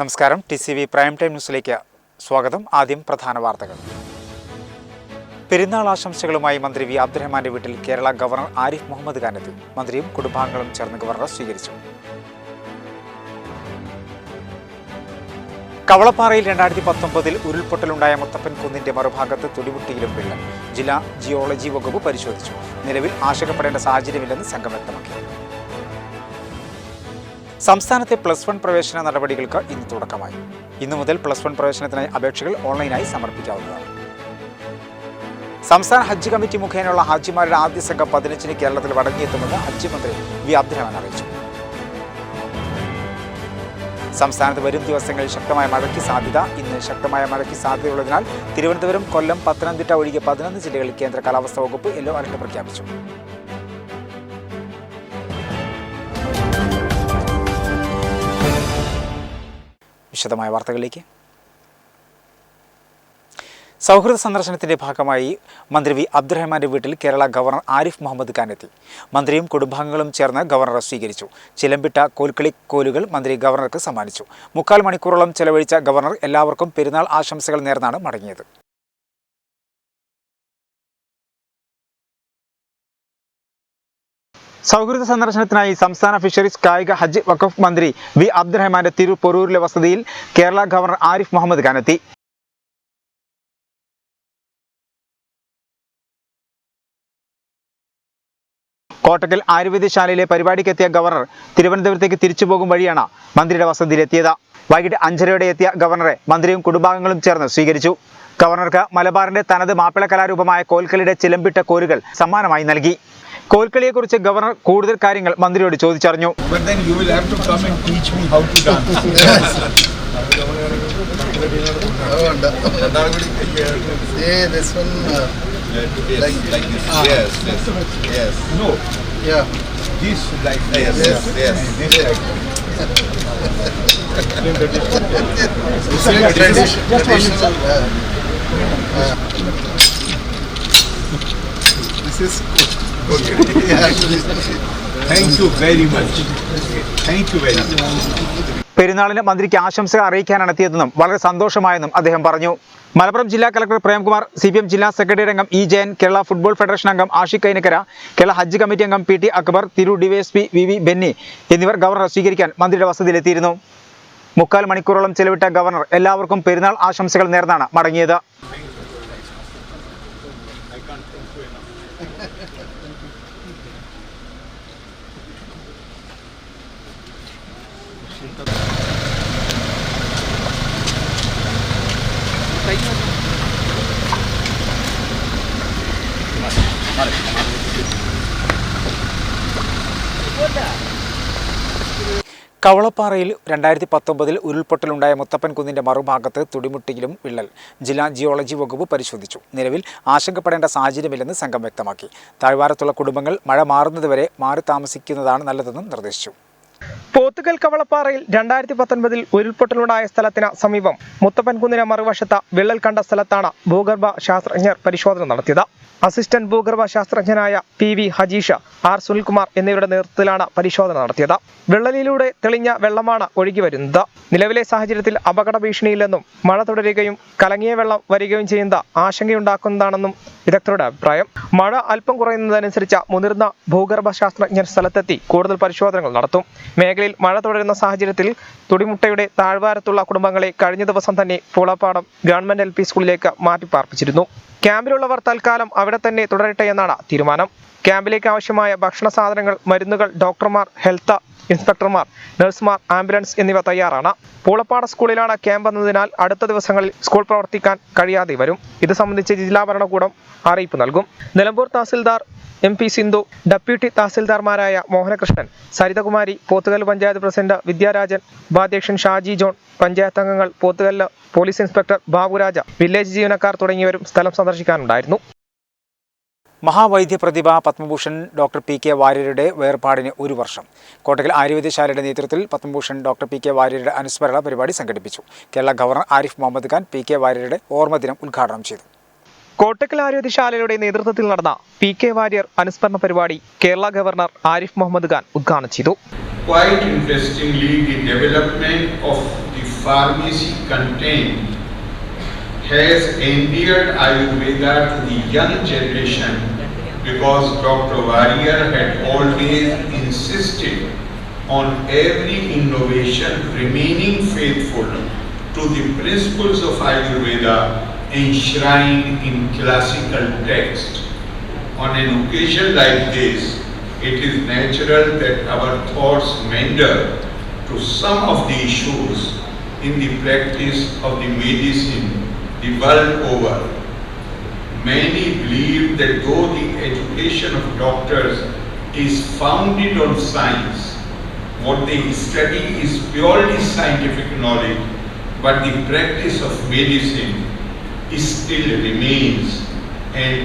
നമസ്കാരം. TCV prime time ന്യൂസിലേക്ക് സ്വാഗതം. ആദ്യം പ്രധാന വാർത്തകൾ. പെരുന്നാൾ ആശംസകളുമായി മന്ത്രി വി അബ്ദുറഹ്മാന്റെ വീട്ടിൽ കേരള ഗവർണർ ആരിഫ് മുഹമ്മദ് ഖാൻ എത്തി. മന്ത്രിയും കുടുംബാംഗങ്ങളും ചേർന്ന് ഗവർണറെ സ്വീകരിച്ചു. കവളപ്പാറയിൽ 2019 ഉരുൾപൊട്ടലുണ്ടായ മുത്തപ്പൻ കുന്നിന്റെ മറുഭാഗത്ത് തുടിമുട്ടിയിലും വിള്ളൽ. ജില്ലാ ജിയോളജി വകുപ്പ് പരിശോധിച്ചു. നിലവിൽ ആശങ്കപ്പെടേണ്ട സാഹചര്യമില്ലെന്ന് സംഘം വ്യക്തമാക്കി. സംസ്ഥാനത്തെ +1 പ്രവേശന നടപടികൾക്ക് ഇന്ന് തുടക്കമായി. ഇന്നു മുതൽ +1 പ്രവേശനത്തിനായി അപേക്ഷകൾ ഓൺലൈനായി സമർപ്പിക്കാവുന്നതാണ്. സംസ്ഥാന ഹജ്ജ് കമ്മിറ്റി മുഖേനയുള്ള ഹാജിമാരുടെ ആദ്യ സംഘം 15-ന് കേരളത്തിൽ മടങ്ങിയെത്തുമെന്ന് ഹജ്ജ് മന്ത്രി വി അബ്ദുറഹ്മാൻ അറിയിച്ചു. സംസ്ഥാനത്ത് വരും ദിവസങ്ങളിൽ ശക്തമായ മഴയ്ക്ക് സാധ്യത. ഇന്ന് ശക്തമായ മഴയ്ക്ക് സാധ്യതയുള്ളതിനാൽ തിരുവനന്തപുരം, കൊല്ലം, പത്തനംതിട്ട ഒഴികെ 11 ജില്ലകളിൽ കേന്ദ്ര കാലാവസ്ഥാ വകുപ്പ് യെല്ലോ അലർട്ട് പ്രഖ്യാപിച്ചു. വിശദമായ വാർത്തകളിലേക്ക്. സൗഹൃദ സന്ദർശനത്തിന്റെ ഭാഗമായി മന്ത്രി വി അബ്ദുറഹ്മാന്റെ വീട്ടിൽ കേരള ഗവർണർ ആരിഫ് മുഹമ്മദ് ഖാൻ എത്തി. മന്ത്രിയും കുടുംബാംഗങ്ങളും ചേർന്ന് ഗവർണറെ സ്വീകരിച്ചു. ചിലമ്പിട്ട കോൽക്കളി കോലുകൾ മന്ത്രി ഗവർണർക്ക് സമ്മാനിച്ചു. 3/4 മണിക്കൂറോളം ചെലവഴിച്ച ഗവർണർ എല്ലാവർക്കും പെരുന്നാൾ ആശംസകൾ നേർന്നാണ് മടങ്ങിയത്. സൗഹൃദ സന്ദർശനത്തിനായി സംസ്ഥാന ഫിഷറീസ്, കായിക, ഹജ്ജ്, വഖഫ് മന്ത്രി വി അബ്ദുറഹ്മാന്റെ തിരുപ്പൊരൂരിലെ വസതിയിൽ കേരള ഗവർണർ ആരിഫ് മുഹമ്മദ് ഖാൻ എത്തി. കോട്ടക്കൽ ആയുർവേദശാലയിലെ പരിപാടിക്കെത്തിയ ഗവർണർ തിരുവനന്തപുരത്തേക്ക് തിരിച്ചുപോകും വഴിയാണ് മന്ത്രിയുടെ വസതിയിലെത്തിയത്. വൈകിട്ട് 5:30 എത്തിയ ഗവർണറെ മന്ത്രിയും കുടുംബാംഗങ്ങളും ചേർന്ന് സ്വീകരിച്ചു. ഗവർണർക്ക് മലബാറിന്റെ തനത് മാപ്പിള കലാരൂപമായ കോൽക്കളിയുടെ ചിലമ്പിട്ട കോലുകൾ സമ്മാനമായി നൽകി. കോൽക്കളിയെക്കുറിച്ച് ഗവർണർ കൂടുതൽ കാര്യങ്ങൾ മന്ത്രിയോട് ചോദിച്ചറിഞ്ഞു. പെരുന്നാളിന് മന്ത്രിക്ക് ആശംസ അറിയിക്കാനാണ് എത്തിയതെന്നും വളരെ സന്തോഷമായെന്നും അദ്ദേഹം പറഞ്ഞു. മലപ്പുറം ജില്ലാ കളക്ടർ പ്രേംകുമാർ, CPM ജില്ലാ സെക്രട്ടറി അംഗം E Jayan, Kerala football federation അംഗം ആഷിഖ് കൈനക്കര, കേരള ഹജ്ജ് കമ്മിറ്റി അംഗം PT അക്ബർ, തിരു DYSP VV ബെന്നി എന്നിവർ ഗവർണറെ സ്വീകരിക്കാൻ മന്ത്രിയുടെ വസതിയിലെത്തിയിരുന്നു. 3/4 മണിക്കൂറോളം ചെലവിട്ട ഗവർണർ എല്ലാവർക്കും പെരുന്നാൾ ആശംസകൾ നേർന്നാണ് മടങ്ങിയത്. കവളപ്പാറയിൽ 2019 ഉരുൾപൊട്ടലുണ്ടായ മുത്തപ്പൻ കുന്നിന്റെ മറുഭാഗത്ത് തുടിമുട്ടിയിലും വിള്ളൽ. ജില്ലാ ജിയോളജി വകുപ്പ് പരിശോധിച്ചു. നിലവിൽ ആശങ്കപ്പെടേണ്ട സാഹചര്യമില്ലെന്ന് സംഘം വ്യക്തമാക്കി. താഴ്വാരത്തുള്ള കുടുംബങ്ങൾ മഴ മാറുന്നതുവരെ മാറി താമസിക്കുന്നതാണ് നല്ലതെന്നും നിർദ്ദേശിച്ചു. പോത്തുകൽ കവളപ്പാറയിൽ 2019 ഉരുൾപൊട്ടലുണ്ടായ സ്ഥലത്തിന് സമീപം മുത്തപ്പൻ കുന്നിന് മറുവശത്ത് വിള്ളൽ കണ്ട സ്ഥലത്താണ് ഭൂഗർഭ ശാസ്ത്രജ്ഞർ പരിശോധന നടത്തിയത്. അസിസ്റ്റന്റ് ഭൂഗർഭ ശാസ്ത്രജ്ഞനായ PV ഹജീഷ, R സുനിൽകുമാർ എന്നിവരുടെ നേതൃത്വത്തിലാണ് പരിശോധന നടത്തിയത്. വിള്ളലിലൂടെ തെളിഞ്ഞ വെള്ളമാണ് ഒഴുകി വരുന്നത്. നിലവിലെ സാഹചര്യത്തിൽ അപകട ഭീഷണിയില്ലെന്നും മഴ തുടരുകയും കലങ്ങിയ വെള്ളം വരികയും ചെയ്യുന്നത് ആശങ്കയുണ്ടാക്കുന്നതാണെന്നും വിദഗ്ധരുടെ അഭിപ്രായം. മഴ അല്പം കുറയുന്നതനുസരിച്ച് മുതിർന്ന ഭൂഗർഭ ശാസ്ത്രജ്ഞർ സ്ഥലത്തെത്തി കൂടുതൽ പരിശോധനകൾ നടത്തും. മേഖലയിൽ മഴ തുടരുന്ന സാഹചര്യത്തിൽ തുടിമുട്ടയുടെ താഴ്വാരത്തുള്ള കുടുംബങ്ങളെ കഴിഞ്ഞ ദിവസം തന്നെ പൂളപ്പാടം ഗവൺമെന്റ് LP സ്കൂളിലേക്ക് മാറ്റിപ്പാർപ്പിച്ചിരുന്നു. ക്യാമ്പിലുള്ളവർ തൽക്കാലം അവിടെ തന്നെ തുടരട്ടെ എന്നാണ് തീരുമാനം. ക്യാമ്പിലേക്ക് ആവശ്യമായ ഭക്ഷണ സാധനങ്ങൾ, മരുന്നുകൾ, ഡോക്ടർമാർ, ഹെൽത്ത് ഇൻസ്പെക്ടർമാർ, നഴ്സുമാർ, ആംബുലൻസ് എന്നിവ തയ്യാറാണ്. പൂളപ്പാട സ്കൂളിലാണ് ക്യാമ്പ് എന്നതിനാൽ അടുത്ത ദിവസങ്ങളിൽ സ്കൂൾ പ്രവർത്തിക്കാൻ കഴിയാതെ വരും. ഇത് സംബന്ധിച്ച് ജില്ലാ ഭരണകൂടം അറിയിപ്പ് നൽകും. നിലമ്പൂർ തഹസിൽദാർ MP സിന്ധു, ഡെപ്യൂട്ടി തഹസിൽദാർമാരായ മോഹനകൃഷ്ണൻ, സരിതകുമാരി, പോത്തുകൽ പഞ്ചായത്ത് പ്രസിഡന്റ് വിദ്യാരാജൻ, ഉപാധ്യക്ഷൻ ഷാജി ജോൺ, പഞ്ചായത്ത് അംഗങ്ങൾ, Pothukallu police inspector Baburaja, village ജീവനക്കാർ തുടങ്ങിയവരും സ്ഥലം സന്ദർശിക്കാനുണ്ടായിരുന്നു. മഹാവൈദ്യ പ്രതിഭ പത്മഭൂഷൺ ഡോക്ടർ PK വാര്യരുടെ വേർപാടിന് 1 വർഷം. കോട്ടക്കൽ ആയുർവേദശാലയുടെ നേതൃത്വത്തിൽ പത്മഭൂഷൺ ഡോക്ടർ PK വാര്യരുടെ അനുസ്മരണ പരിപാടി സംഘടിപ്പിച്ചു. കേരള ഗവർണർ ആരിഫ് മുഹമ്മദ് ഖാൻ PK വാര്യരുടെ ഓർമ്മദിനം ഉദ്ഘാടനം ചെയ്തു. കോട്ടക്കൽ ആയുർവേദശാലയുടെ നേതൃത്വത്തിൽ നടന്ന PK വാര്യർ അനുസ്മരണ പരിപാടി കേരള ഗവർണർ ആരിഫ് മുഹമ്മദ് ഖാൻ ഉദ്ഘാടനം ചെയ്തു. Quite interestingly, the development of the pharmacy content has endeared Ayurveda to the young generation because Dr. Warrier had always insisted on every innovation remaining faithful to the principles of Ayurveda enshrined in classical text. On an occasion like this, it is natural that our thoughts wander to some of the issues in the practice of the medicine the world over. Many believe that though the education of doctors is founded on science, what they study is purely scientific knowledge, but the practice of medicine still remains and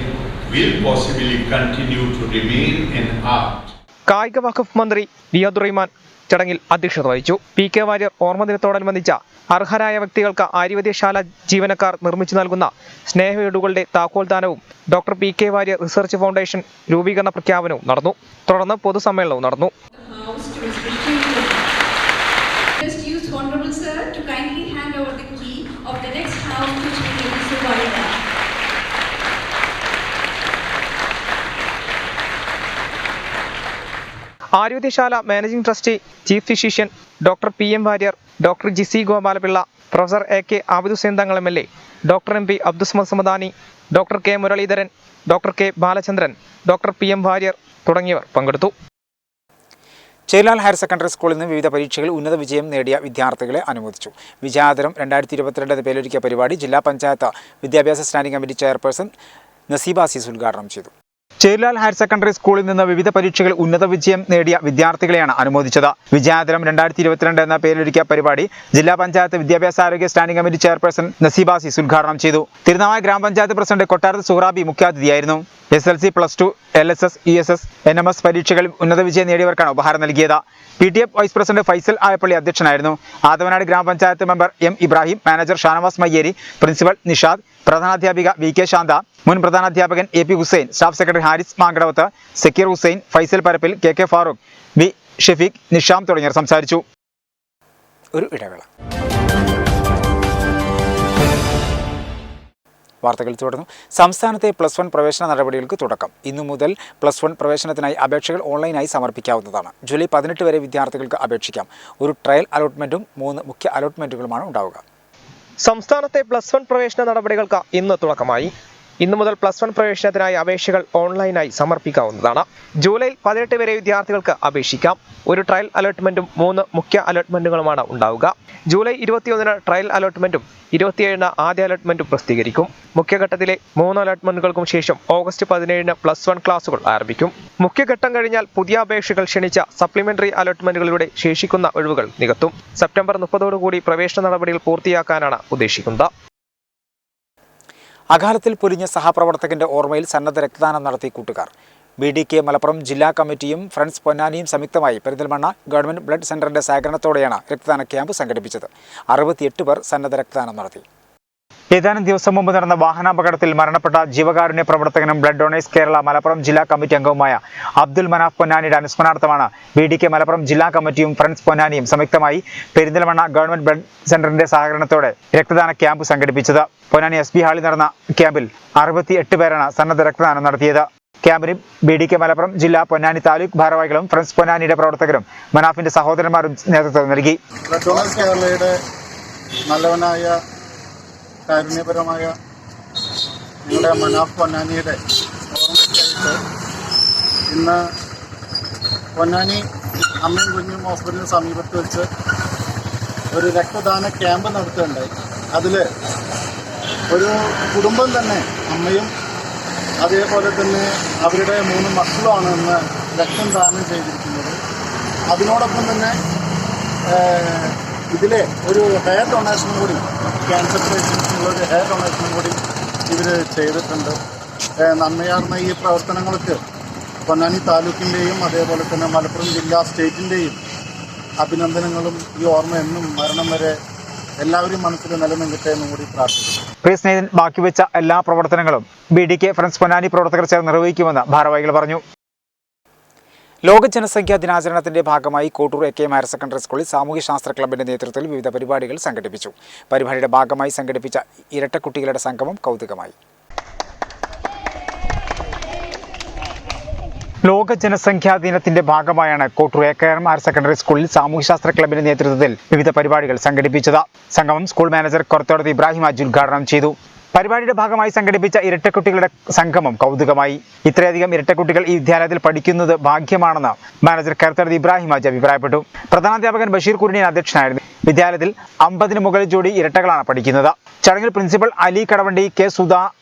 will possibly continue to remain an art. കായിക വകുപ്പ് മന്ത്രി റിയാദുർ റഹ്മാൻ ചടങ്ങിൽ അധ്യക്ഷത വഹിച്ചു. PK Warrier ഓർമ്മദിനത്തോടനുബന്ധിച്ച അർഹരായ വ്യക്തികൾക്ക് ആര്യവൈദ്യശാല ജീവനക്കാർ നിർമ്മിച്ചു നൽകുന്ന സ്നേഹവീടുകളുടെ താക്കോൽദാനവും doctor PK Warrier research foundation രൂപീകരണ പ്രഖ്യാപനവും നടന്നു. തുടർന്ന് പൊതുസമ്മേളനവും നടന്നു. Aryavaidyasala managing trustee chief physician doctor PM Warrier, doctor GC Gopalapillai, professor AK Abid Hussain Thangal MLA, doctor MP Abdussamad Samadani, doctor K Muraleedharan, doctor K Balachandran, doctor PM Warrier തുടങ്ങിയവർ പങ്കെടുത്തു. ചേലാൽ ഹയർ സെക്കൻഡറി സ്കൂളിൽ നിന്ന് വിവിധ പരീക്ഷകളിൽ ഉന്നത വിജയം നേടിയ വിദ്യാർത്ഥികളെ അനുമോദിച്ചു. വിജയാദരം 2022 എന്ന പേരൊരുക്കിയ പരിപാടി ജില്ലാ പഞ്ചായത്ത് വിദ്യാഭ്യാസ standing committee chairperson Naseeba Azeez ഉദ്ഘാടനം ചെയ്തു. ചേലാൽ ഹയർ സെക്കൻഡറി സ്കൂളിൽ നിന്ന് വിവിധ പരീക്ഷകളിൽ ഉന്നത വിജയം നേടിയ വിദ്യാർത്ഥികളെയാണ് അനുമോദിച്ചത്. വിജയാദരം 2022 എന്ന പേരിലൊരുക്കിയ പരിപാടി ജില്ലാ പഞ്ചായത്ത് വിദ്യാഭ്യാസ ആരോഗ്യ standing committee chairperson Naseeba Azeez ഉദ്ഘാടനം ചെയ്തു. തിരുനാവായ ഗ്രാമപഞ്ചായത്ത് പ്രസിഡന്റ് കൊട്ടാരത്ത് സുഹ്റാബി മുഖ്യാതിഥിയായിരുന്നു. SLC, +2, LSS, ESS, NMS പരീക്ഷകളിൽ ഉന്നത വിജയം നേടിയവർക്കാണ് ഉപഹാരം നൽകിയത്. PTF vice president Faisal Ayappally അധ്യക്ഷനായിരുന്നു. ആദവനാട് ഗ്രാമപഞ്ചായത്ത് member M Ibrahim, manager Shanavas Mayyeri, principal Nishad, പ്രധാനാധ്യാപിക VK ശാന്ത, മുൻ പ്രധാനാധ്യാപകൻ AP Hussain, staff secretary Haris Mankadavath, Zakir Hussain, Faisal Parappil, KK Farooq, B Shafeeq, Nisham തുടങ്ങിയവർ സംസാരിച്ചു. ഒരു ഇടവേള. വാർത്തകൾ തുടർന്നു. സംസ്ഥാനത്തെ +1 പ്രവേശന നടപടികൾക്ക് തുടക്കം. ഇന്നു മുതൽ +1 പ്രവേശനത്തിനായി അപേക്ഷകൾ ഓൺലൈനായി സമർപ്പിക്കാവുന്നതാണ്. ജൂലൈ 18 വരെ വിദ്യാർത്ഥികൾക്ക് അപേക്ഷിക്കാം. ഒരു ട്രയൽ അലോട്ട്മെന്റും 3 മുഖ്യ അലോട്ട്മെന്റുകളുമാണ് ഉണ്ടാവുക. സംസ്ഥാനത്തെ +1 പ്രവേശന നടപടികൾക്ക് ഇന്ന് തുടക്കമായി. ഇന്നു മുതൽ +1 പ്രവേശനത്തിനായി അപേക്ഷകൾ ഓൺലൈനായി സമർപ്പിക്കാവുന്നതാണ്. ജൂലൈ 18 വരെ വിദ്യാർത്ഥികൾക്ക് അപേക്ഷിക്കാം. ഒരു ട്രയൽ അലോട്ട്മെന്റും 3 മുഖ്യ അലോട്ട്മെന്റുകളുമാണ് ഉണ്ടാവുക. ജൂലൈ 21 ട്രയൽ അലോട്ട്മെന്റും 27 ആദ്യ അലോട്ട്മെന്റും പ്രസിദ്ധീകരിക്കും. മുഖ്യഘട്ടത്തിലെ 3 അലോട്ട്മെന്റുകൾക്കും ശേഷം ഓഗസ്റ്റ് 17 +1 ക്ലാസുകൾ ആരംഭിക്കും. മുഖ്യഘട്ടം കഴിഞ്ഞാൽ പുതിയ അപേക്ഷകൾ ക്ഷണിച്ച സപ്ലിമെന്ററി അലോട്ട്മെന്റുകളിലൂടെ ശേഷിക്കുന്ന ഒഴിവുകൾ നികത്തും. സെപ്റ്റംബർ 30 പ്രവേശന നടപടികൾ പൂർത്തിയാക്കാനാണ് ഉദ്ദേശിക്കുന്നത്. അകാലത്തിൽ പൊലിഞ്ഞ സഹപ്രവർത്തകന്റെ ഓർമ്മയിൽ സന്നദ്ധ രക്തദാനം നടത്തി കൂട്ടുകാർ. BDK മലപ്പുറം ജില്ലാ കമ്മിറ്റിയും ഫ്രണ്ട്സ് പൊന്നാനിയും സംയുക്തമായി പെരിന്തൽമണ്ണ ഗവൺമെന്റ് ബ്ലഡ് സെന്ററിന്റെ സഹകരണത്തോടെയാണ് രക്തദാന ക്യാമ്പ് സംഘടിപ്പിച്ചത്. 68 പേർ സന്നദ്ധ രക്തദാനം നടത്തി. ഏതാനും ദിവസം മുമ്പ് നടന്ന വാഹനാപകടത്തിൽ മരണപ്പെട്ട ജീവകാരുണ്യ പ്രവർത്തകനും ബ്ലഡ് ഡൊണേഴ്സ് കേരള മലപ്പുറം ജില്ലാ കമ്മിറ്റി അംഗവുമായ അബ്ദുൽ മനാഫ് പൊന്നാനിയുടെ അനുസ്മരണാർത്ഥമാണ് BDK മലപ്പുറം ജില്ലാ കമ്മിറ്റിയും ഫ്രണ്ട്സ് പൊന്നാനിയും സംയുക്തമായി പെരിന്തൽമണ്ണ ഗവൺമെന്റ് ബ്ലഡ് സെന്ററിന്റെ സഹകരണത്തോടെ രക്തദാന ക്യാമ്പ് സംഘടിപ്പിച്ചത്. പൊന്നാനി SB ഹാളിൽ നടന്ന ക്യാമ്പിൽ 68 പേരാണ് സന്നദ്ധ രക്തദാനം നടത്തിയത്. ക്യാമ്പിന് BDK മലപ്പുറം ജില്ലാ പൊന്നാനി താലൂക്ക് ഭാരവാഹികളും ഫ്രണ്ട്സ് പൊന്നാനിയുടെ പ്രവർത്തകരും മനാഫിന്റെ സഹോദരന്മാരും നേതൃത്വം നൽകി. ബ്ലഡ് ഡൊണേഴ്സ് കേരളയുടെ നല്ലവനായ കാരുണ്യപരമായ ഞങ്ങളുടെ മനാഫ് പൊന്നാനിയുടെ ഓർമ്മയ്ക്കായിട്ട് ഇന്ന് പൊന്നാനി അമ്മയും കുഞ്ഞും ഹോസ്പിറ്റലിന് സമീപത്ത് വെച്ച് ഒരു രക്തദാന ക്യാമ്പ് നടത്തുകയുണ്ടായി. അതിൽ ഒരു കുടുംബം തന്നെ, അമ്മയും അതേപോലെ തന്നെ അവരുടെ 3 മക്കളുമാണ് ഇന്ന് രക്തം ദാനം ചെയ്തിരിക്കുന്നത്. അതിനോടൊപ്പം തന്നെ ഇതിലെ ഒരു ഹെയർ ഡൊണേഷനും കൂടി, ക്യാൻസർ പേഷ്യൻസിനുള്ള ഒരു ഹെയർ ഡൊണേഷനും കൂടി ഇവർ ചെയ്തിട്ടുണ്ട്. നന്മയാർന്ന ഈ പ്രവർത്തനങ്ങൾക്ക് പൊന്നാനി താലൂക്കിൻ്റെയും അതേപോലെ തന്നെ മലപ്പുറം ജില്ലാ സ്റ്റേറ്റിൻ്റെയും അഭിനന്ദനങ്ങളും ഈ ഓർമ്മ എന്നും മരണം വരെ എല്ലാവരും മനസ്സിൽ നിലനിൽക്കട്ടെ എന്നും കൂടി പ്രാർത്ഥിക്കുന്നു. പ്രിയ സ്നേഹിതൻ ബാക്കിവെച്ച എല്ലാ പ്രവർത്തനങ്ങളും BDK ഫ്രണ്ട്സ് പൊന്നാനി പ്രവർത്തകർ ചേർന്ന് നിർവഹിക്കുമെന്ന് ഭാരവാഹികൾ പറഞ്ഞു. ലോക ജനസംഖ്യാ ദിനാചരണത്തിന്റെ ഭാഗമായി കോട്ടൂർ എ.കെ.എം. ഹയർ സെക്കൻഡറി സ്കൂളിൽ സാമൂഹ്യശാസ്ത്ര ക്ലബിന്റെ നേതൃത്വത്തിൽ വിവിധ പരിപാടികൾ സംഘടിപ്പിച്ചു. പരിപാടിയുടെ ഭാഗമായി സംഘടിപ്പിച്ച ഇരട്ടക്കുട്ടികളുടെ സംഗമം കൗതുകമായി. ലോക ജനസംഖ്യാ ദിനത്തിന്റെ ഭാഗമായാണ് കോട്ടൂർ എ.കെ.എം. ഹയർ സെക്കൻഡറി സ്കൂളിൽ സാമൂഹ്യശാസ്ത്ര ക്ലബിന്റെ നേതൃത്വത്തിൽ വിവിധ പരിപാടികൾ സംഘടിപ്പിച്ചത്. സംഗമം സ്കൂൾ മാനേജർ കൊറത്തോടത്ത് ഇബ്രാഹിം ഹാജി ഉദ്ഘാടനം ചെയ്തു. പരിപാടിയുടെ ഭാഗമായി സംഘടിപ്പിച്ച ഇരട്ടക്കുട്ടികളുടെ സംഗമം കൗതുകമായി. ഇത്രയധികം ഇരട്ടക്കുട്ടികൾ ഈ വിദ്യാലയത്തിൽ പഠിക്കുന്നത് ഭാഗ്യമാണെന്ന് മാനേജർ കൊറത്തോടത്ത് ഇബ്രാഹിം ഹാജി അഭിപ്രായപ്പെട്ടു. പ്രധാനാധ്യാപകൻ ബഷീർ കുരുണിയൻ അധ്യക്ഷനായിരുന്നു. വിദ്യാലയത്തിൽ 50 മുകളിൽ ജോഡി ഇരട്ടകളാണ് പഠിക്കുന്നത്. ചടങ്ങിൽ principal Ali Kadavandi, K Sudha,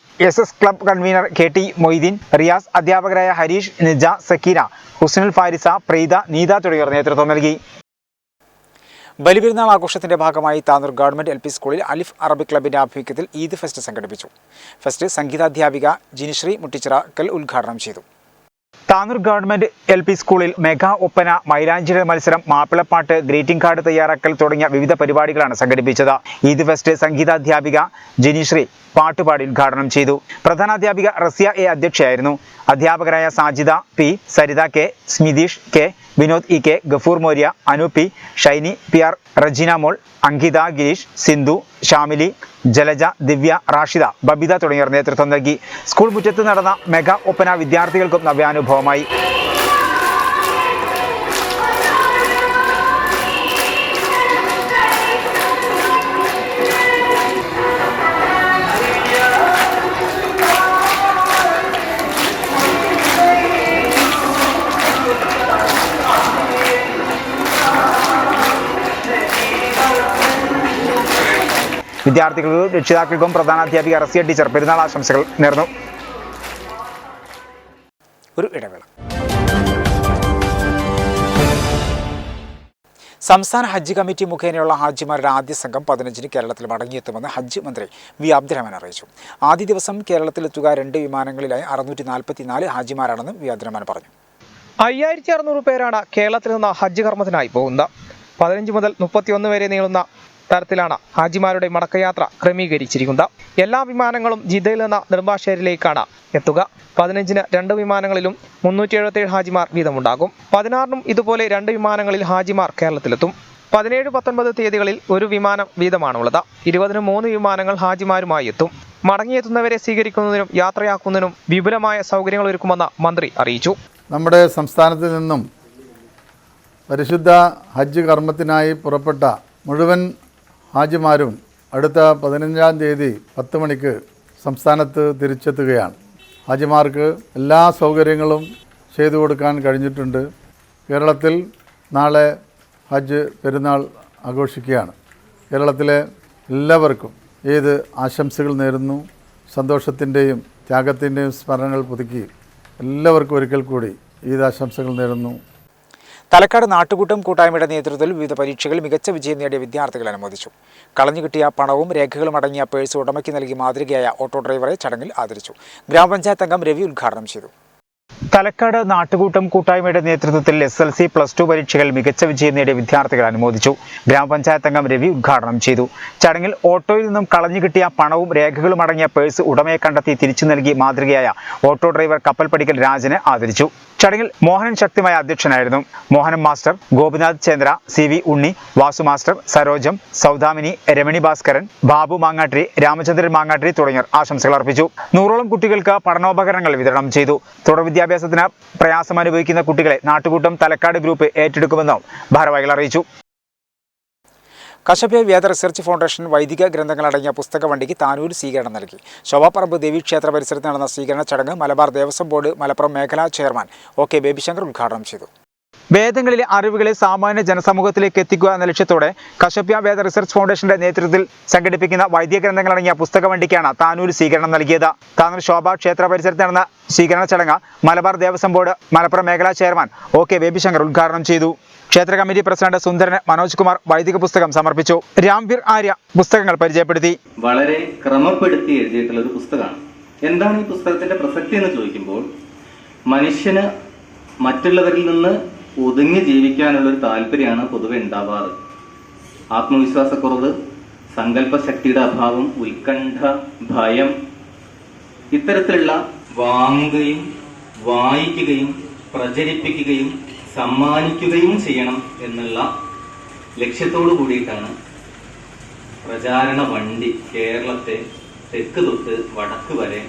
S club convener KT Moideen, Riyas, അധ്യാപകരായ ഹരീഷ്, നിജ, സക്കീന, ഹുസ്നുൽ ഫാരിസ, പ്രീത, നീത തുടങ്ങിയവർ നേതൃത്വം നൽകി. ബലിപെരുന്നാൾ ആഘോഷത്തിന്റെ ഭാഗമായി താനൂർ ഗവൺമെന്റ് LP സ്കൂളിൽ അലിഫ് അറബിക് ക്ലബിന്റെ ആഭിമുഖ്യത്തിൽ ഈദ് ഫെസ്റ്റ് സംഘടിപ്പിച്ചു. ഫെസ്റ്റ് സംഗീതാധ്യാപിക ജിനിശ്രീ മുട്ടിച്ചിറക്കൽ ഉദ്ഘാടനം ചെയ്തു. താനൂർ ഗവൺമെന്റ് LP സ്കൂളിൽ മെഗാ ഒപ്പന, മൈലാഞ്ചിയുടെ മത്സരം, മാപ്പിളപ്പാട്ട്, ഗ്രീറ്റിംഗ് കാർഡ് തയ്യാറാക്കൽ തുടങ്ങിയ വിവിധ പരിപാടികളാണ് സംഘടിപ്പിച്ചത്. ഈദ് ഫെസ്റ്റ് സംഗീതാധ്യാപിക ജിനിശ്രീ പാട്ടുപാടി ഉദ്ഘാടനം ചെയ്തു. പ്രധാനാധ്യാപിക റസിയ A അധ്യക്ഷയായിരുന്നു. അധ്യാപകരായ Sajida P, Saritha K, Smitheesh K, Vinod EK, Gafoor മോര്യ, Anu P, Shiny PR, Regina മോൾ, അങ്കിത, ഗിരീഷ്, സിന്ധു, ഷാമിലി, ജലജ, ദിവ്യ, റാഷിദ, ബബിത തുടങ്ങിയവർ നേതൃത്വം നൽകി. സ്കൂൾ മുറ്റത്ത് നടന്ന മെഗാ ഒപ്പന വിദ്യാർത്ഥികൾക്കും നവ്യാനുഭവമായി. വിദ്യാർത്ഥികൾക്കും രക്ഷിതാക്കൾക്കും പ്രധാനാധ്യാപിക റസിയ ടീച്ചർ പെരുന്നാൾ ആശംസകൾ നേർന്നു. ഒരു ഇടവേള. സംസ്ഥാന ഹജ്ജ് കമ്മിറ്റി മുഖേനയുള്ള ഹാജിമാരുടെ ആദ്യ സംഘം 15-ന് കേരളത്തിൽ മടങ്ങിയെത്തുമെന്ന് ഹജ്ജ് മന്ത്രി V. അബ്ദുറഹ്മാൻ അറിയിച്ചു. ആദ്യ ദിവസം കേരളത്തിലെത്തുക 2 വിമാനങ്ങളിലായി 644 ഹാജിമാരാണെന്നും V. അബ്ദുറഹ്മാൻ പറഞ്ഞു. 5600 പേരാണ് കേരളത്തിൽ നിന്ന് ഹജ്ജ് കർമ്മത്തിനായി പോകുന്നത്. 15 മുതൽ 31 വരെ നീളുന്ന തരത്തിലാണ് ഹാജിമാരുടെ മടക്കയാത്ര ക്രമീകരിച്ചിരിക്കുന്നത്. എല്ലാ വിമാനങ്ങളും ജിദ്ദയിൽ നിന്ന് നെടുമ്പാശ്ശേരിയിലേക്കാണ് എത്തുക. 15-ന് 2 വിമാനങ്ങളിലും 377 ഹാജിമാർ വീതമുണ്ടാകും. 16-നും ഇതുപോലെ 2 വിമാനങ്ങളിൽ ഹാജിമാർ കേരളത്തിലെത്തും. 17, 19 തീയതികളിൽ 1 വിമാനം വീതമാണുള്ളത്. 20-ന് 3 വിമാനങ്ങൾ ഹാജിമാരുമായി എത്തും. മടങ്ങിയെത്തുന്നവരെ സ്വീകരിക്കുന്നതിനും യാത്രയാക്കുന്നതിനും വിപുലമായ സൗകര്യങ്ങൾ ഒരുക്കുമെന്ന് മന്ത്രി അറിയിച്ചു. നമ്മുടെ സംസ്ഥാനത്ത് നിന്നും പരിശുദ്ധ ഹജ്ജ് കർമ്മത്തിനായി പുറപ്പെട്ട മുഴുവൻ ഹാജിമാരും അടുത്ത 15-ാം തീയതി 10 മണിക്ക് സംസ്ഥാനത്ത് തിരിച്ചെത്തുകയാണ്. ഹാജിമാർക്ക് എല്ലാ സൗകര്യങ്ങളും ചെയ്തു കൊടുക്കാൻ കഴിഞ്ഞിട്ടുണ്ട്. കേരളത്തിൽ നാളെ ഹജ്ജ് പെരുന്നാൾ ആഘോഷിക്കുകയാണ്. കേരളത്തിലെ എല്ലാവർക്കും ഈദ് ആശംസകൾ നേരുന്നു. സന്തോഷത്തിൻ്റെയും ത്യാഗത്തിൻ്റെയും സ്മരണകൾ പുതുക്കി എല്ലാവർക്കും ഒരിക്കൽ കൂടി ഈദ് ആശംസകൾ നേരുന്നു. തലക്കാട് നാട്ടുകൂട്ടം കൂട്ടായ്മയുടെ നേതൃത്വത്തിൽ വിവിധ പരീക്ഷകളിൽ മികച്ച വിജയം നേടിയ വിദ്യാർത്ഥികളെ അനുമോദിച്ചു. കളഞ്ഞുകിട്ടിയ പണവും രേഖകളും അടങ്ങിയ പേഴ്സ് ഉടമയ്ക്ക് നൽകി മാതൃകയായ ഓട്ടോ ഡ്രൈവറെ ചടങ്ങിൽ ആദരിച്ചു. ഗ്രാമപഞ്ചായത്ത് അംഗം രവി ഉദ്ഘാടനം ചെയ്തു. തലക്കാട് നാട്ടുകൂട്ടം കൂട്ടായ്മയുടെ നേതൃത്വത്തിൽ SLC, +2 പരീക്ഷകളിൽ മികച്ച വിജയം നേടിയ വിദ്യാർത്ഥികളെ അനുമോദിച്ചു. ഗ്രാമപഞ്ചായത്ത് അംഗം രവി ഉദ്ഘാടനം ചെയ്തു. ചടങ്ങിൽ ഓട്ടോയിൽ നിന്നും കളഞ്ഞുകിട്ടിയ പണവും രേഖകളും അടങ്ങിയ പേഴ്സ് ഉടമയെ കണ്ടെത്തി തിരിച്ചു നൽകി മാതൃകയായ ഓട്ടോ ഡ്രൈവർ കപ്പൽപ്പടിക്കൽ രാജനെ ആദരിച്ചു. ചടങ്ങിൽ മോഹനൻ ശക്തിമായ അധ്യക്ഷനായിരുന്നു. മോഹനൻ മാസ്റ്റർ, ഗോപിനാഥ് ചേന്ദ്ര, CV ഉണ്ണി, വാസു മാസ്റ്റർ, സരോജം, സൗദാമിനി, രമണി ഭാസ്കരൻ, ബാബു മാങ്ങാട്ടിരി, രാമചന്ദ്രൻ മാങ്ങാട്ടിരി തുടങ്ങിയവർ ആശംസകൾ അർപ്പിച്ചു. 100ഓളം കുട്ടികൾക്ക് പഠനോപകരണങ്ങൾ വിതരണം ചെയ്തു. തുടർ വിദ്യാഭ്യാസത്തിന് പ്രയാസം അനുഭവിക്കുന്ന കുട്ടികളെ നാട്ടുകൂട്ടം തലക്കാട് ഗ്രൂപ്പ് ഏറ്റെടുക്കുമെന്നും ഭാരവാഹികൾ അറിയിച്ചു. കശപ്യ വേദ റിസർച്ച് ഫൗണ്ടേഷൻ വൈദിക ഗ്രന്ഥങ്ങളടങ്ങിയ പുസ്തക വണ്ടിക്ക് താനൂർ സ്വീകരണം നൽകി. ശോഭാപ്പറമ്പ് ദേവീക്ഷേത്ര പരിസരത്ത് നടന്ന സ്വീകരണ ചടങ്ങ് മലബാർ ദേവസ്വം ബോർഡ് മലപ്പുറം മേഖലാ ചെയർമാൻ OK ബേബിശങ്കർ ഉദ്ഘാടനം ചെയ്തു. വേദങ്ങളിലെ അറിവുകളെ സാമാന്യ ജനസമൂഹത്തിലേക്ക് എത്തിക്കുക എന്ന ലക്ഷ്യത്തോടെ കശപ്യ വേദ റിസർച്ച് ഫൗണ്ടേഷന്റെ നേതൃത്വത്തിൽ സംഘടിപ്പിക്കുന്ന വൈദിക ഗ്രന്ഥങ്ങളടങ്ങിയ പുസ്തക വണ്ടിക്കാണ് താനൂർ സ്വീകരണം നൽകിയത്. താനൂർ ശോഭ ക്ഷേത്ര പരിസരത്ത് നടന്ന സ്വീകരണ ചടങ്ങ് മലബാർ ദേവസ്വം ബോർഡ് മലപ്പുറം മേഖലാ ചെയർമാൻ OK ബേബിശങ്കർ ഉദ്ഘാടനം ചെയ്തു. ക്ഷേത്ര കമ്മിറ്റി പ്രസിഡന്റ് സുന്ദരന് മനോജ് കുമാർ വൈദിക പുസ്തകം സമർപ്പിച്ചു. രാംവീർ ആര്യ പുസ്തകങ്ങൾ പരിചയപ്പെടുത്തി. വളരെ ക്രമപ്പെടുത്തി എഴുതിയിട്ടുള്ള ഒരു പുസ്തകമാണ്. എന്താണ് ഈ പുസ്തകത്തിന്റെ പ്രസക്തി എന്ന് ചോദിക്കുമ്പോൾ, മനുഷ്യന് മറ്റുള്ളവരിൽ നിന്ന് ഒതുങ്ങി ജീവിക്കാനുള്ള ഒരു താല്പര്യമാണ് പൊതുവെ ഉണ്ടാവാറ്. ആത്മവിശ്വാസക്കുറവ്, സങ്കല്പശക്തിയുടെ അഭാവം, ഉത്കണ്ഠ, ഭയം, ഇത്തരത്തിലുള്ള വാങ്ങുകയും വായിക്കുകയും പ്രചരിപ്പിക്കുകയും സമ്മാനിക്കുകയും ചെയ്യണം എന്നുള്ള ലക്ഷ്യത്തോടു കൂടിയിട്ടാണ് പ്രചാരണ വണ്ടി കേരളത്തെ തെക്ക് തൊട്ട് വടക്ക് വരെ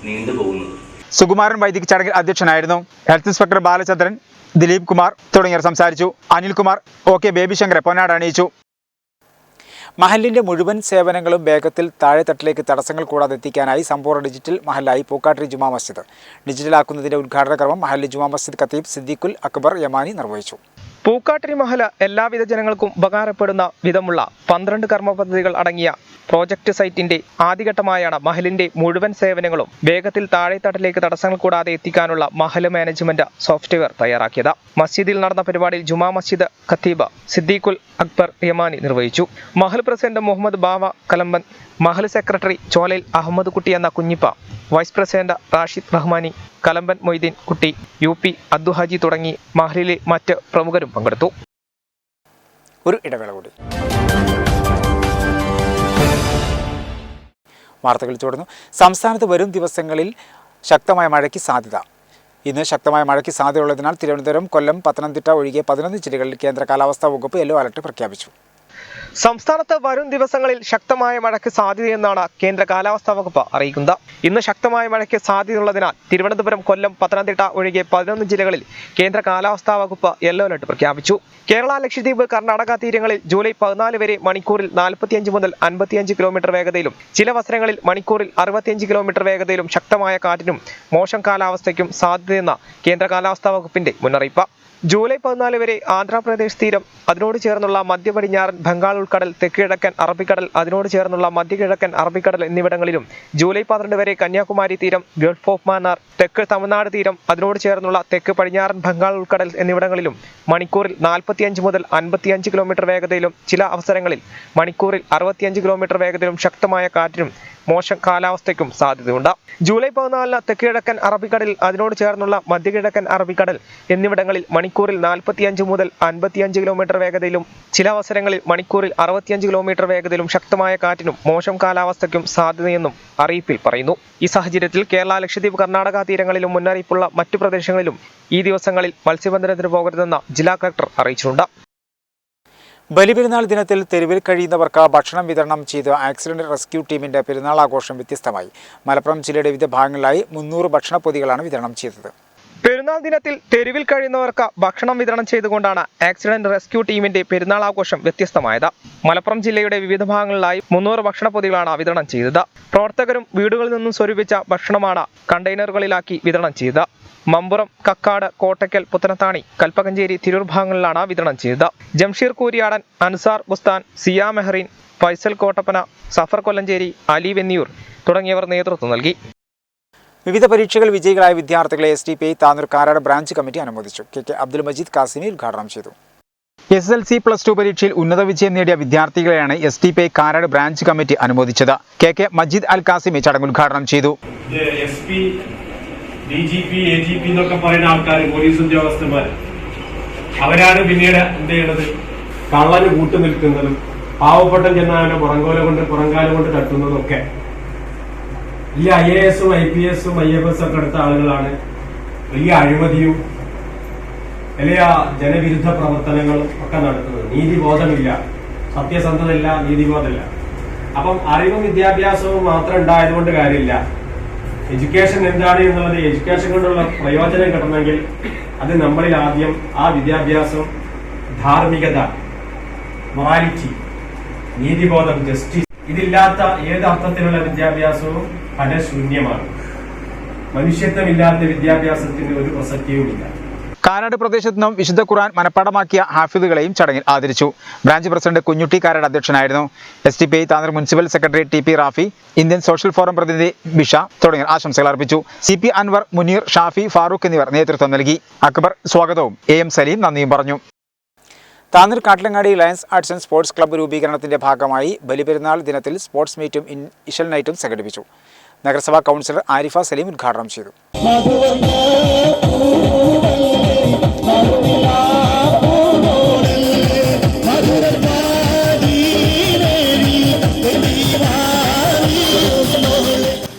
നീണ്ടുപോകുന്നത്. സുകുമാരൻ വൈദിക് ചടങ്ങിൽ അധ്യക്ഷനായിരുന്നു. ഹെൽത്ത് ഇൻസ്പെക്ടർ ബാലചന്ദ്രൻ, ദിലീപ് കുമാർ തുടങ്ങിയവർ സംസാരിച്ചു. അനിൽകുമാർ, OK ബേബിശങ്കറെ പൊന്നാട അണിയിച്ചു. മഹലിന്റെ മുഴുവൻ സേവനങ്ങളും വേഗത്തിൽ താഴെത്തട്ടിലേക്ക് തടസ്സങ്ങൾ കൂടാതെ എത്തിക്കാനായി സമ്പൂർണ്ണ ഡിജിറ്റൽ മഹലായി പൂക്കാട്ടിരി ജുമാ മസ്ജിദ് ഡിജിറ്റലാക്കുന്നതിന്റെ ഉദ്ഘാടന കർമ്മം മഹല്ലി ജുമാ മസ്ജിദ് ഖത്തീബ് സിദ്ദീഖുൽ അക്ബർ യമാനി നിർവഹിച്ചു. പൂക്കാട്ടിരി മഹല എല്ലാവിധ ജനങ്ങൾക്കും ഉപകാരപ്പെടുന്ന വിധമുള്ള 12 കർമ്മ പദ്ധതികൾ അടങ്ങിയ പ്രോജക്റ്റ് സൈറ്റിന്റെ ആദ്യഘട്ടമായാണ് മഹലിന്റെ മുഴുവൻ സേവനങ്ങളും വേഗത്തിൽ താഴെത്തട്ടിലേക്ക് തടസ്സങ്ങൾ കൂടാതെ എത്തിക്കാനുള്ള മഹൽ മാനേജ്മെന്റ് സോഫ്റ്റ്വെയർ തയ്യാറാക്കിയത്. മസ്ജിദിൽ നടന്ന പരിപാടിയിൽ ജുമാ മസ്ജിദ് ഖത്തീബ് സിദ്ദീഖുൽ അക്ബർ യമാനി നിർവഹിച്ചു. മഹൽ പ്രസിഡന്റ് മുഹമ്മദ് ബാവ കലമ്പൻ, മഹൽ സെക്രട്ടറി ചോലയിൽ അഹമ്മദ് കുട്ടി എന്ന കുഞ്ഞിപ്പ, വൈസ് പ്രസിഡന്റ് റാഷിദ് റഹ്മാനി, കലമ്പൻ മൊയ്തീൻ കുട്ടി, UP അബ്ദുഹാജി തുടങ്ങി മഹലിലെ മറ്റ് പ്രമുഖരും പങ്കെടുത്തു. ഒരു ഇടവേള കൂടി. വാർത്തകൾ തുടർന്നു. സംസ്ഥാനത്ത് വരും ദിവസങ്ങളിൽ ശക്തമായ മഴയ്ക്ക് സാധ്യത. ഇന്ന് ശക്തമായ മഴയ്ക്ക് സാധ്യതയുള്ളതിനാൽ തിരുവനന്തപുരം, കൊല്ലം, പത്തനംതിട്ട ഒഴികെ 11 ജില്ലകളിൽ കേന്ദ്ര കാലാവസ്ഥാ വകുപ്പ് യെല്ലോ അലർട്ട് പ്രഖ്യാപിച്ചു. സംസ്ഥാനത്ത് വരും ദിവസങ്ങളിൽ ശക്തമായ മഴയ്ക്ക് സാധ്യതയെന്നാണ് കേന്ദ്ര കാലാവസ്ഥാ വകുപ്പ് അറിയിക്കുന്നത്. ഇന്ന് ശക്തമായ മഴയ്ക്ക് സാധ്യതയുള്ളതിനാൽ തിരുവനന്തപുരം, കൊല്ലം, പത്തനംതിട്ട ഒഴികെ 11 ജില്ലകളിൽ കേന്ദ്ര കാലാവസ്ഥാ വകുപ്പ് യെല്ലോ അലർട്ട് പ്രഖ്യാപിച്ചു. കേരള, ലക്ഷദ്വീപ്, കർണാടക തീരങ്ങളിൽ ജൂലൈ 14 വരെ മണിക്കൂറിൽ 45 മുതൽ 55 കിലോമീറ്റർ വേഗതയിലും ചില അവസരങ്ങളിൽ മണിക്കൂറിൽ 65 കിലോമീറ്റർ വേഗതയിലും ശക്തമായ കാറ്റിനും മോശം കാലാവസ്ഥയ്ക്കും സാധ്യതയെന്ന കേന്ദ്ര കാലാവസ്ഥാ വകുപ്പിന്റെ മുന്നറിയിപ്പ്. ജൂലൈ 14 വരെ ആന്ധ്രാപ്രദേശ് തീരം, അതിനോട് ചേർന്നുള്ള മധ്യ പടിഞ്ഞാറൻ ബംഗാൾ ഉൾക്കടൽ, തെക്കുകിഴക്കൻ അറബിക്കടൽ, അതിനോട് ചേർന്നുള്ള മധ്യകിഴക്കൻ അറബിക്കടൽ എന്നിവിടങ്ങളിലും ജൂലൈ 12 വരെ കന്യാകുമാരി തീരം, ഗൾഫ് ഓഫ് മാന്നാർ, തെക്ക് തമിഴ്നാട് തീരം, അതിനോട് ചേർന്നുള്ള തെക്ക് പടിഞ്ഞാറൻ ബംഗാൾ ഉൾക്കടൽ എന്നിവിടങ്ങളിലും മണിക്കൂറിൽ 45 മുതൽ 55 കിലോമീറ്റർ വേഗതയിലും ചില അവസരങ്ങളിൽ മണിക്കൂറിൽ 65 കിലോമീറ്റർ വേഗതയിലും ശക്തമായ കാറ്റിനും മോശം കാലാവസ്ഥയ്ക്കും സാധ്യതയുണ്ട്. ജൂലൈ 14 തെക്കുകിഴക്കൻ അറബിക്കടൽ, അതിനോട് ചേർന്നുള്ള മധ്യകിഴക്കൻ അറബിക്കടൽ എന്നിവിടങ്ങളിൽ മണിക്കൂറിൽ 45 മുതൽ 55 കിലോമീറ്റർ വേഗതയിലും ചില അവസരങ്ങളിൽ മണിക്കൂറിൽ 65 കിലോമീറ്റർ വേഗതയിലും ശക്തമായ കാറ്റിനും മോശം കാലാവസ്ഥയ്ക്കും സാധ്യതയെന്നും അറിയിപ്പിൽ പറയുന്നു. ഈ സാഹചര്യത്തിൽ കേരള, ലക്ഷദ്വീപ്, കർണാടക തീരങ്ങളിലും മുന്നറിയിപ്പുള്ള മറ്റു പ്രദേശങ്ങളിലും ഈ ദിവസങ്ങളിൽ മത്സ്യബന്ധനത്തിന് പോകരുതെന്ന് ജില്ലാ കളക്ടർ അറിയിച്ചിട്ടുണ്ട്. ബലിപെരുന്നാൾ ദിനത്തിൽ തെരുവിൽ കഴിയുന്നവർക്ക് ഭക്ഷണം വിതരണം ചെയ്ത് ആക്സിഡന്റ് റെസ്ക്യൂ ടീമിന്റെ പെരുന്നാൾ ആഘോഷം വ്യത്യസ്തമായി. മലപ്പുറം ജില്ലയുടെ വിവിധ ഭാഗങ്ങളിലായി 300 ഭക്ഷണപ്പൊതികളാണ് വിതരണം ചെയ്തത്. പെരുന്നാൾ ദിനത്തിൽ തെരുവിൽ കഴിയുന്നവർക്ക് ഭക്ഷണം വിതരണം ചെയ്തുകൊണ്ടാണ് ആക്സിഡന്റ് റെസ്ക്യൂ ടീമിന്റെ പെരുന്നാൾ ആഘോഷം വ്യത്യസ്തമായത്. മലപ്പുറം ജില്ലയുടെ വിവിധ ഭാഗങ്ങളിലായി 300 ഭക്ഷണപ്പൊതികളാണ് വിതരണം ചെയ്തത്. പ്രവർത്തകരും വീടുകളിൽ നിന്നും സ്വരൂപിച്ച ഭക്ഷണമാണ് കണ്ടെയ്നറുകളിലാക്കി വിതരണം ചെയ്തത്. മമ്പുറം, കക്കാട്, കോട്ടയ്ക്കൽ, പുത്തനത്താണി, കൽപ്പകഞ്ചേരി, തിരൂർ ഭാഗങ്ങളിലാണ് വിതരണം ചെയ്തത്. ജംഷീർ കൂരിയാടൻ, അൻസാർ ബുസ്താൻ, സിയ മെഹ്റീൻ, ഫൈസൽ കോട്ടപ്പന, സഫർ കൊല്ലഞ്ചേരി, അലി വെന്നിയൂർ തുടങ്ങിയവർ നേതൃത്വം നൽകി. വിവിധ പരീക്ഷകൾ വിജയികളായ വിദ്യാർത്ഥികളെ SDPI Tanur Karad branch committee അനുമോദിച്ചു. KK അബ്ദുൽ മജീദ് കാസിമി ഉദ്ഘാടനം ചെയ്തു. SSLC+2 പരീക്ഷയിൽ ഉന്നത വിജയം നേടിയ വിദ്യാർത്ഥികളെയാണ് SDPI കാരാട് ബ്രാഞ്ച് കമ്മിറ്റി അനുമോദിച്ചത്. KK മജീദ് അൽ കാസിമി ചടങ്ങ് ഉദ്ഘാടനം ചെയ്തു. DGP, AGP എന്നൊക്കെ പറയുന്ന ആൾക്കാർ, പോലീസ് ഉദ്യോഗസ്ഥന്മാർ, അവരാണ് പിന്നീട് എന്ത് ചെയ്യണത്? കള്ളന് കൂട്ടു നിൽക്കുന്നതും പാവപ്പെട്ട ജനങ്ങളുടെ പുറങ്കാല കൊണ്ട് തട്ടുന്നതും ഒക്കെ ഈ IAS-ഉം IPS-ഉം IFS ഒക്കെ എടുത്ത ആളുകളാണ്. വലിയ അഴിമതിയും വലിയ ജനവിരുദ്ധ പ്രവർത്തനങ്ങളും ഒക്കെ നടത്തുന്നത്. നീതിബോധമില്ല, സത്യസന്ധതയില്ല, നീതിബോധമില്ല. അപ്പം അറിവും വിദ്യാഭ്യാസവും മാത്രം ഉണ്ടായതുകൊണ്ട് കാര്യമില്ല. എഡ്യൂക്കേഷൻ എന്താണ് എന്നുള്ളത്, എഡ്യൂക്കേഷൻ കൊണ്ടുള്ള പ്രയോജനം കിട്ടണമെങ്കിൽ അത് നമ്മളിൽ ആദ്യം ആ വിദ്യാഭ്യാസം, ധാർമ്മികത, മൊറാലിറ്റി, നീതിബോധം, ജസ്റ്റിസ്, ഇതില്ലാത്ത ഏത് അർത്ഥത്തിലുള്ള വിദ്യാഭ്യാസവും ഫലശൂന്യമാണ്. മനുഷ്യത്വമില്ലാത്ത വിദ്യാഭ്യാസത്തിന് ഒരു പ്രസക്തിയുമില്ല. കാരാട് പ്രദേശത്തു നിന്നും വിശുദ്ധ ഖുർആൻ മനഃപ്പാഠമാക്കിയ ഹാഫിദുകളെയും ചടങ്ങിൽ ആദരിച്ചു. ബ്രാഞ്ച് പ്രസിഡന്റ് കുഞ്ഞുട്ടി കാരാട് അധ്യക്ഷനായിരുന്നു. SDPI Tanur municipal secretary TP Rafi, Indian social forum പ്രതിനിധി ബിഷ തുടങ്ങിയവർ ആശംസകൾ അർപ്പിച്ചു. CP അൻവർ, മുനീർ, ഷാഫി, ഫാറൂഖ് എന്നിവർ നേതൃത്വം നൽകി. അക്ബർ സ്വാഗതവും AM സലീം നന്ദിയും പറഞ്ഞു. Tanur Kattilangadi lions arts and sports club രൂപീകരണത്തിന്റെ ഭാഗമായി ബലിപെരുന്നാൾ ദിനത്തിൽ സ്പോർട്സ് മീറ്റും ഇഷൽ നൈറ്റും സംഘടിപ്പിച്ചു. നഗരസഭാ കൗൺസിലർ ആരിഫ സലീം ഉദ്ഘാടനം ചെയ്തു.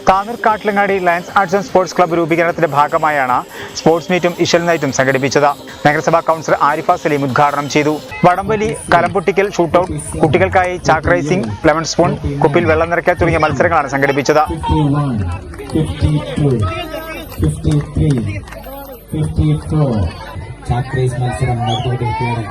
Tanur Kattilangadi lions arts and sports club രൂപീകരണത്തിന്റെ ഭാഗമായാണ് സ്പോർട്സ് മീറ്റും ഇഷൽ നൈറ്റും സംഘടിപ്പിച്ചത്. നഗരസഭാ കൗൺസിലർ ആരിഫ സലീം ഉദ്ഘാടനം ചെയ്തു. വടംവലി, കലംപൊട്ടിക്കൽ, ഷൂട്ടൌട്ട്, കുട്ടികൾക്കായി ചാക്ക് റേസിംഗ്, ലെമൺ സ്പൂൺ, കുപ്പിൽ വെള്ളം നിറയ്ക്കൽ തുടങ്ങിയ മത്സരങ്ങളാണ് സംഘടിപ്പിച്ചത്. 54 ചാക്രേസ് മത്സരം നടന്നുകൊണ്ടിരിക്കുകയാണ്.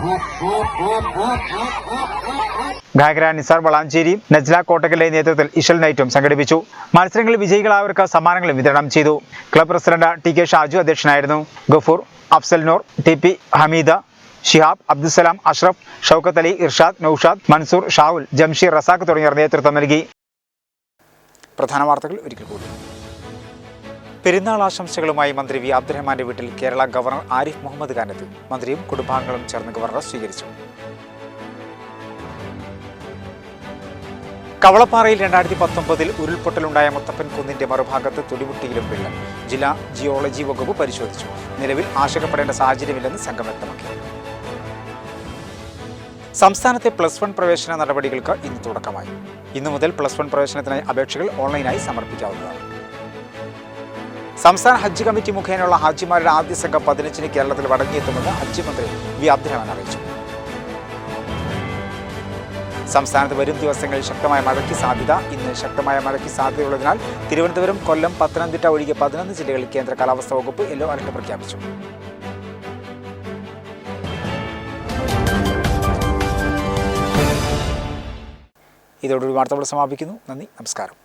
ഗായകര നിസാർ വളാഞ്ചേരി, നജ്ല കോട്ടക്കലിന്റെ നേതൃത്വത്തിൽ ഇഷൽ നൈറ്റും സംഘടിപ്പിച്ചു. മത്സരങ്ങളിൽ വിജയികളായവർക്ക് സമ്മാനങ്ങളും വിതരണം ചെയ്തു. Club president T K Shaju അധ്യക്ഷനായിരുന്നു. ഗഫൂർ, അഫ്സൽ നൂർ, ടി പി ഹമീദ, ഷിഹാബ്, അബ്ദുസലാം, അഷ്റഫ്, ഷൗക്കത്ത് അലി, ഇർഷാദ്, നൌഷാദ്, മൻസൂർ, ഷാവുൽ, ജംഷീർ, റസാഖ് തുടങ്ങിയവർ നേതൃത്വം നൽകി. പ്രധാന വാർത്തകൾ ഒരിക്കൽ കൂടി. പെരുന്നാൾ ആശംസകളുമായി മന്ത്രി വി അബ്ദുറഹ്മാന്റെ വീട്ടിൽ കേരള ഗവർണർ ആരിഫ് മുഹമ്മദ് ഖാൻ എത്തി. മന്ത്രിയും കുടുംബാംഗങ്ങളും ചേർന്ന് ഗവർണറെ സ്വീകരിച്ചു. കവളപ്പാറയിൽ 2019 ഉരുൾപൊട്ടലുണ്ടായ മുത്തപ്പൻ കുന്നിന്റെ മറുഭാഗത്ത് തുടിമുട്ടിയിലും വിള്ളൽ. ജില്ലാ ജിയോളജി വകുപ്പ് പരിശോധിച്ചു. നിലവിൽ ആശങ്കപ്പെടേണ്ട സാഹചര്യമില്ലെന്ന് സംഘം വ്യക്തമാക്കി. സംസ്ഥാനത്തെ +1 പ്രവേശന നടപടികൾക്ക് ഇന്ന് തുടക്കമായി. ഇന്നു മുതൽ +1 പ്രവേശനത്തിനായി അപേക്ഷകൾ ഓൺലൈനായി സമർപ്പിക്കാവുന്നതാണ്. സംസ്ഥാന ഹജ്ജ് കമ്മിറ്റി മുഖേനയുള്ള ഹാജിമാരുടെ ആദ്യ സംഘം 15-ന് കേരളത്തിൽ മടങ്ങിയെത്തുമെന്ന് ഹജ്ജ് മന്ത്രി വി അബ്ദുറഹ്മാൻ അറിയിച്ചു. സംസ്ഥാനത്ത് വരും ദിവസങ്ങളിൽ ശക്തമായ മഴയ്ക്ക് സാധ്യത. ഇന്ന് ശക്തമായ മഴയ്ക്ക് സാധ്യതയുള്ളതിനാൽ തിരുവനന്തപുരം, കൊല്ലം, പത്തനംതിട്ട ഒഴികെ 11 ജില്ലകളിൽ കേന്ദ്ര കാലാവസ്ഥാ വകുപ്പ് യെല്ലോ അലർട്ട് പ്രഖ്യാപിച്ചു. ഇതോടുകൂടി വാർത്തകൾ സമാപിക്കുന്നു. നന്ദി, നമസ്കാരം.